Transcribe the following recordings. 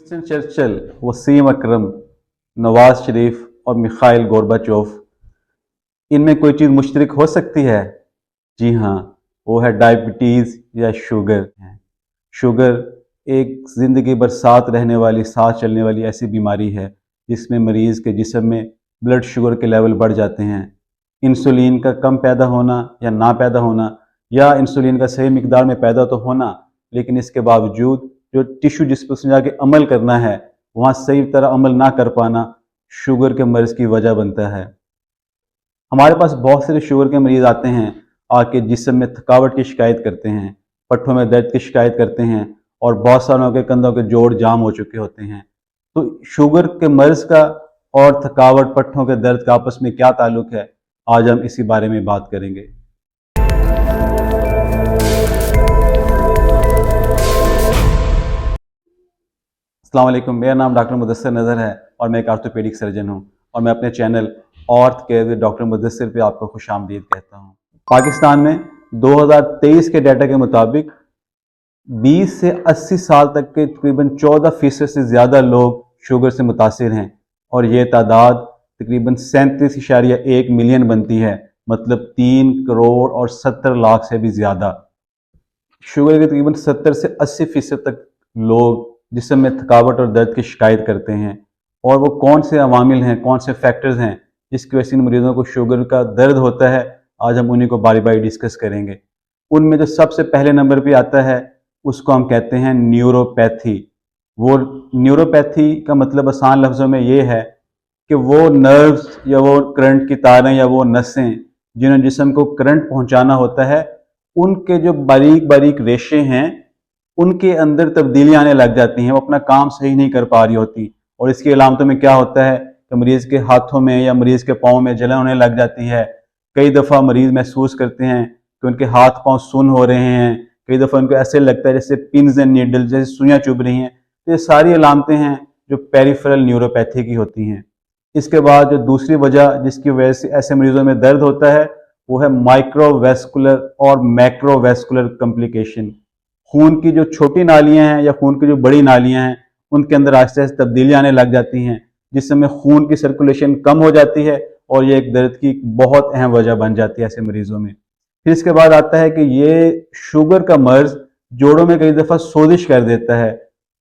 Winston Churchill, Wasim अकरम, नवाज शरीफ और Mikhail Gorbachev, इनमें कोई चीज़ मुश्तरक हो सकती है? जी हाँ, वो है डायबिटीज़ या शुगर है। शुगर एक ज़िंदगी भर साथ रहने वाली, साथ चलने वाली ऐसी बीमारी है जिसमें मरीज़ के जिस्म में ब्लड शुगर के लेवल बढ़ जाते हैं। इंसुलिन का कम पैदा होना या ना पैदा होना, या इंसुलिन का सही मिकदार में पैदा तो होना, लेकिन इसके बावजूद जो टिश्यू जिस पर उसने जाके अमल करना है वहाँ सही तरह अमल ना कर पाना शुगर के मर्ज़ की वजह बनता है। हमारे पास बहुत सारे शुगर के मरीज़ आते हैं, आके जिस्म में थकावट की शिकायत करते हैं, पट्ठों में दर्द की शिकायत करते हैं और बहुत सारों के कंधों के जोड़ जाम हो चुके होते हैं। तो शुगर के मर्ज़ का और थकावट, पट्ठों के दर्द का आपस में क्या ताल्लुक है, आज हम इसी बारे में बात करेंगे। अस्सलाम वालेकुम, मेरा नाम डॉक्टर मुदस्सिर नज़र है और मैं एक आर्थोपेडिक सर्जन हूँ और मैं अपने channel ortho care with doctor Mudassir पे आपको खुशामदीद कहता हूँ। पाकिस्तान में 2023 के डाटा के मुताबिक 20 से 80 साल तक के तकरीबन 14% से ज़्यादा लोग शुगर से मुतासिर हैं और ये तादाद तकरीबन 37.1 मिलियन बनती है, मतलब 3 करोड़ और 70 लाख से भी ज़्यादा। शुगर के तकरीबन 70 से 80% तक लोग जिस्म में थकावट और दर्द की शिकायत करते हैं, और वो कौन से अवामिल हैं, कौन से फैक्टर्स हैं जिसकी वजह से इन मरीज़ों को शुगर का दर्द होता है, आज हम उन्हीं को बारी बारी डिस्कस करेंगे। उनमें जो सबसे पहले नंबर पे आता है उसको हम कहते हैं न्यूरोपैथी। वो न्यूरोपैथी का मतलब आसान लफ्ज़ों में ये है कि वो नर्व्स या वो करंट की तारें या वो नसें जिन्हें जिस्म को करंट पहुंचाना होता है, उनके जो बारीक बारीक रेशे हैं उनके अंदर तब्दीलियां आने लग जाती हैं, वो अपना काम सही नहीं कर पा रही होती। और इसकी अलामतों में क्या होता है कि मरीज़ के हाथों में या मरीज़ के पाँव में जलन होने लग जाती है। कई दफ़ा मरीज़ महसूस करते हैं कि उनके हाथ पाँव सुन्न हो रहे हैं, कई दफ़ा उनको ऐसे लगता है जैसे पिन्स एंड नीडल, जैसे सुइयाँ चुभ रही हैं। तो ये सारी अलामतें हैं जो पेरिफेरल न्यूरोपैथी की होती हैं। इसके बाद जो दूसरी वजह जिसकी वजह से ऐसे मरीजों में दर्द होता है वो है माइक्रोवेस्कुलर और मैक्रोवेस्कुलर कॉम्प्लिकेशन। खून की जो छोटी नालियां हैं या खून की जो बड़ी नालियां हैं उनके अंदर आहिस्ते आहिस्ते तब्दीलियां आने लग जाती हैं, जिसमें खून की सर्कुलेशन कम हो जाती है और ये एक दर्द की बहुत अहम वजह बन जाती है ऐसे मरीजों में। फिर इसके बाद आता है कि ये शुगर का मर्ज जोड़ों में कई दफ़ा सोजिश कर देता है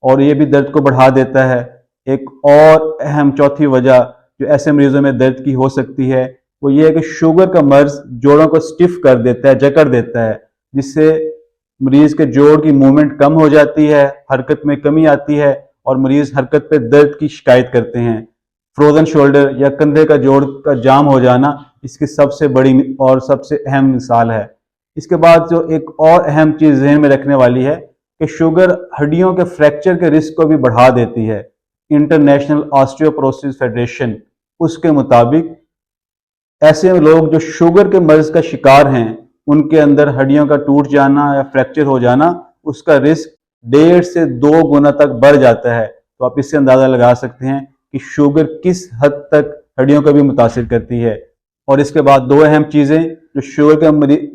और ये भी दर्द को बढ़ा देता है। एक और अहम चौथी वजह जो ऐसे मरीजों में दर्द की हो सकती है वो ये है कि शुगर का मर्ज जोड़ों को स्टिफ कर देता है, जकड़ देता है, जिससे मरीज के जोड़ की मूवमेंट कम हो जाती है, हरकत में कमी आती है और मरीज हरकत पे दर्द की शिकायत करते हैं। फ्रोजन शोल्डर या कंधे का जोड़ का जाम हो जाना इसकी सबसे बड़ी और सबसे अहम मिसाल है। इसके बाद जो एक और अहम चीज जहन में रखने वाली है कि शुगर हड्डियों के फ्रैक्चर के रिस्क को भी बढ़ा देती है। इंटरनेशनल ऑस्टियोपोरोसिस फेडरेशन उसके मुताबिक ऐसे लोग जो शुगर के मर्ज का शिकार हैं उनके अंदर हड्डियों का टूट जाना या फ्रैक्चर हो जाना, उसका रिस्क 1.5 से 2 गुना तक बढ़ जाता है। तो आप इससे अंदाजा लगा सकते हैं कि शुगर किस हद तक हड्डियों को भी मुतासिर करती है। और इसके बाद दो अहम चीजें जो शुगर के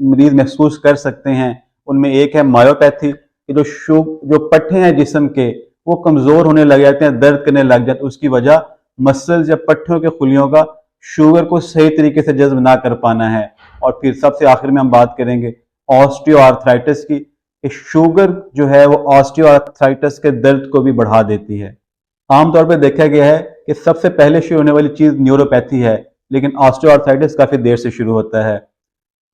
मरीज महसूस कर सकते हैं, उनमें एक है मायोपैथी कि जो पट्टे हैं जिस्म के वो कमजोर होने लग जाते हैं, दर्द करने लग जाते हैं। उसकी वजह मसल्स या पट्टियों के खुलियों का शुगर को सही तरीके से जज्ब ना कर पाना है। और फिर सबसे आखिर में हम बात करेंगे ऑस्टियोआर्थराइटिस की। शुगर जो है वो ऑस्टियोआर्थराइटिस के दर्द को भी बढ़ा देती है। आमतौर पर देखा गया है कि सबसे पहले शुरू होने वाली चीज न्यूरोपैथी है, लेकिन ऑस्टियोआर्थराइटिस काफी देर से शुरू होता है।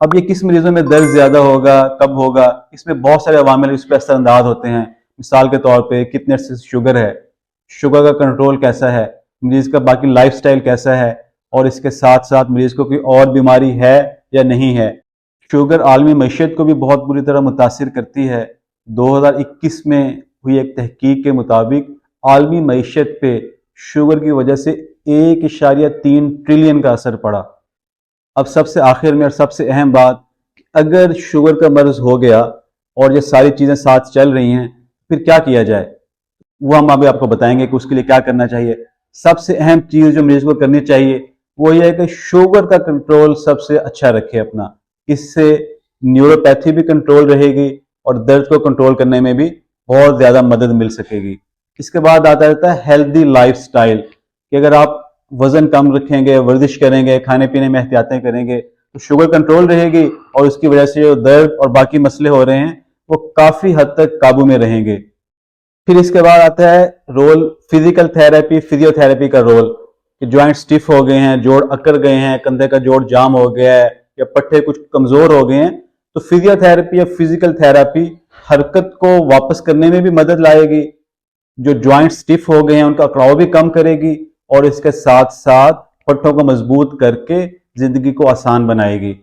अब ये किस मरीजों में दर्द ज्यादा होगा, कब होगा, इसमें बहुत सारे अवामिल इस पर असरअंदाज होते हैं। मिसाल के तौर पे कितने अरसे से शुगर है, शुगर का कंट्रोल कैसा है, मरीज का बाकी लाइफस्टाइल कैसा है, और इसके साथ साथ मरीज को कोई और बीमारी है या नहीं है। शुगर आलमी मईशत को भी बहुत बुरी तरह मुतासिर करती है। 2021 में हुई एक तहकीक के मुताबिक आलमी मईशत पे शुगर की वजह से 1.3 ट्रिलियन का असर पड़ा। अब सबसे आखिर में और सबसे अहम बात, अगर शुगर का मर्ज हो गया और ये सारी चीज़ें साथ चल रही हैं फिर क्या किया जाए, वो हम अभी आपको बताएंगे कि उसके लिए क्या करना चाहिए। सबसे अहम चीज़ जो मरीज को करनी चाहिए वो ये है कि शुगर का कंट्रोल सबसे अच्छा रखे अपना। इससे न्यूरोपैथी भी कंट्रोल रहेगी और दर्द को कंट्रोल करने में भी बहुत ज़्यादा मदद मिल सकेगी। इसके बाद आता रहता है हेल्दी लाइफस्टाइल, कि अगर आप वजन कम रखेंगे, वर्जिश करेंगे, खाने पीने में एहतियातें करेंगे तो शुगर कंट्रोल रहेगी और उसकी वजह से जो दर्द और बाकी मसले हो रहे हैं वो काफी हद तक काबू में रहेंगे। फिर इसके बाद आता है रोल फिजिकल थेरेपी, फिजियोथेरेपी का रोल, कि ज्वाइंट स्टिफ हो गए हैं, जोड़ अकड़ गए हैं, कंधे का जोड़ जाम हो गया है या पट्टे कुछ कमजोर हो गए हैं, तो फिजियोथेरेपी या फिजिकल थेरेपी हरकत को वापस करने में भी मदद लाएगी, जो ज्वाइंट स्टिफ हो गए हैं उनका अकड़ाव भी कम करेगी और इसके साथ साथ पट्टों को मजबूत करके जिंदगी को आसान बनाएगी।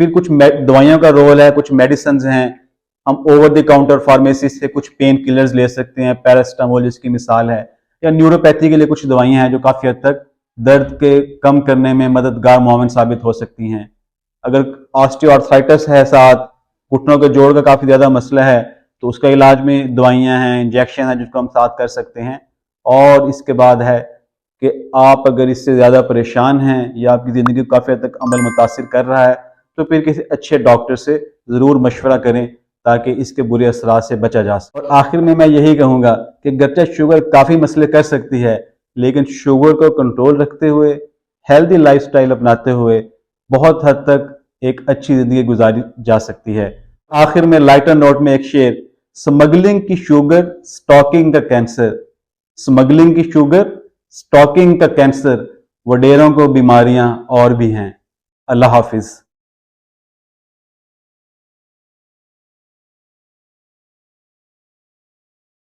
फिर कुछ दवाइयों का रोल है, कुछ मेडिसिन हैं, हम ओवर द काउंटर फार्मेसी से कुछ पेन किलर्स ले सकते हैं, पैरास्टामोल जिसकी मिसाल है, या न्यूरोपैथी के लिए कुछ दवाइयां हैं जो काफी हद तक दर्द के कम करने में मददगार मुआविन साबित हो सकती हैं। अगर ऑस्टियोआर्थराइटिस है, साथ घुटनों के जोड़ का काफी ज्यादा मसला है, तो उसका इलाज में दवाइयां हैं, इंजेक्शन है जिसको हम साथ कर सकते हैं। और इसके बाद है कि आप अगर इससे ज्यादा परेशान हैं या आपकी जिंदगी को काफी हद तक अमल मुतासिर कर रहा है तो फिर किसी अच्छे डॉक्टर से जरूर मशवरा करें ताकि इसके बुरे असरात से बचा जा सके। और आखिर में मैं यही कहूंगा कि गरचे शुगर काफी मसले कर सकती है, लेकिन शुगर को कंट्रोल रखते हुए, हेल्दी लाइफस्टाइल अपनाते हुए बहुत हद तक एक अच्छी जिंदगी गुजारी जा सकती है। आखिर में लाइटर नोट में एक शेर, स्मगलिंग की शुगर स्टॉकिंग का कैंसर, स्मगलिंग की शुगर स्टॉकिंग का कैंसर, वडेरों को बीमारियां और भी हैं। अल्लाह हाफिज।